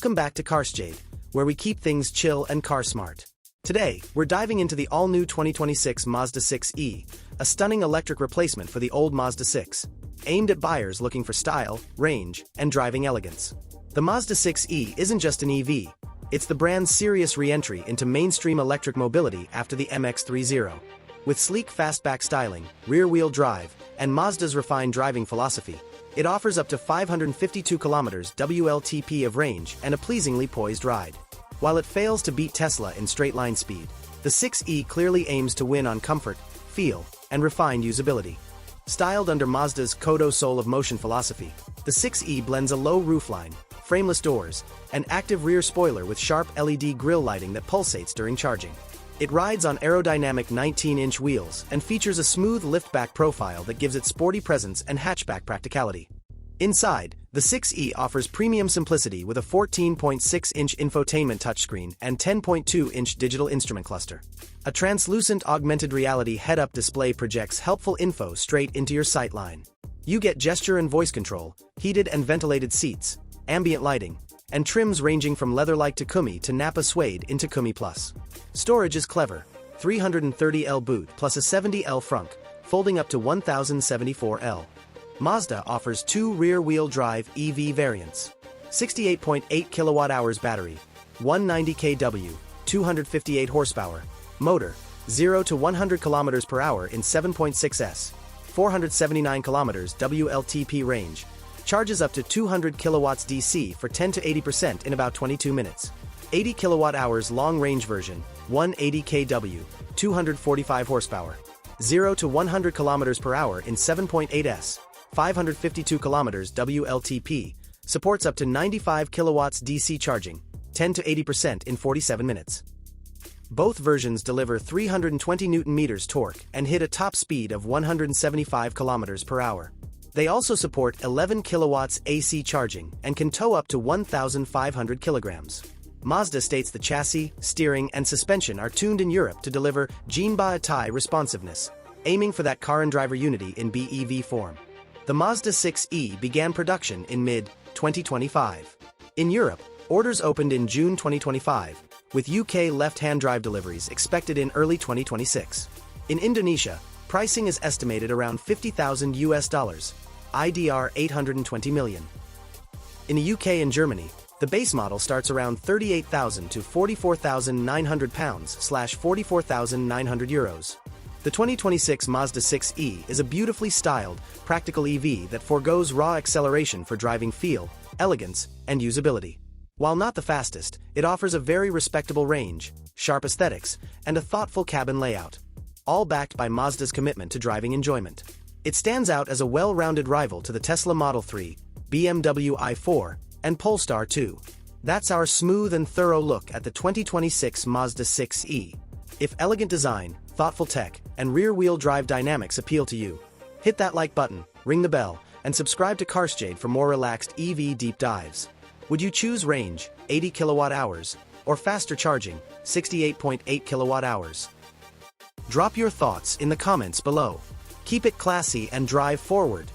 Welcome back to CARSJADE, where we keep things chill and car smart. Today, we're diving into the all-new 2026 Mazda 6e, a stunning electric replacement for the old Mazda 6, aimed at buyers looking for style, range, and driving elegance. The Mazda 6e isn't just an EV, it's the brand's serious re-entry into mainstream electric mobility after the MX-30. With sleek fastback styling, rear-wheel drive, and Mazda's refined driving philosophy, it offers up to 552 kilometers WLTP of range and a pleasingly poised ride. While it fails to beat Tesla in straight-line speed, the 6e clearly aims to win on comfort, feel, and refined usability. Styled under Mazda's Kodo Soul of Motion philosophy, the 6e blends a low roofline, frameless doors, and active rear spoiler with sharp LED grille lighting that pulsates during charging. It rides on aerodynamic 19-inch wheels and features a smooth liftback profile that gives it sporty presence and hatchback practicality. Inside, the 6e offers premium simplicity with a 14.6-inch infotainment touchscreen and 10.2-inch digital instrument cluster. A translucent augmented reality head-up display projects helpful info straight into your sightline. You get gesture and voice control, heated and ventilated seats, ambient lighting, and trims ranging from leather-like Takumi to Nappa suede in Takumi Plus. Storage is clever, 330L boot plus a 70L frunk, folding up to 1074L. Mazda offers two rear-wheel drive EV variants. 68.8 kWh battery, 190 kW, 258 horsepower. Motor, 0 to 100 km per hour in 7.6s, 479 km WLTP range. Charges up to 200 kilowatts DC for 10 to 80% in about 22 minutes. 80 kilowatt-hours long-range version, 180 kW, 245 horsepower. 0 to 100 km per hour in 7.8s, 552 km WLTP, supports up to 95 kilowatts DC charging, 10 to 80% in 47 minutes. Both versions deliver 320 Nm torque and hit a top speed of 175 km per hour. They also support 11 kilowatts AC charging and can tow up to 1,500 kilograms. Mazda states the chassis, steering, and suspension are tuned in Europe to deliver Jinba-Atai responsiveness, aiming for that car and driver unity in BEV form. The Mazda 6e began production in mid-2025. In Europe, orders opened in June 2025, with UK left-hand drive deliveries expected in early 2026. In Indonesia, pricing is estimated around $50,000 US, IDR 820 million. In the UK and Germany, the base model starts around 38,000 to 44,900 pounds/44,900 euros. The 2026 Mazda 6e is a beautifully styled, practical EV that forgoes raw acceleration for driving feel, elegance, and usability. While not the fastest, it offers a very respectable range, sharp aesthetics, and a thoughtful cabin layout, all backed by Mazda's commitment to driving enjoyment. It stands out as a well-rounded rival to the Tesla Model 3, BMW i4, and Polestar 2. That's our smooth and thorough look at the 2026 Mazda 6e. If elegant design, thoughtful tech, and rear-wheel drive dynamics appeal to you, hit that like button, ring the bell, and subscribe to CARSJADE for more relaxed EV deep dives. Would you choose range, 80 kilowatt-hours, or faster charging, 68.8 kilowatt-hours? Drop your thoughts in the comments below. Keep it classy and drive forward.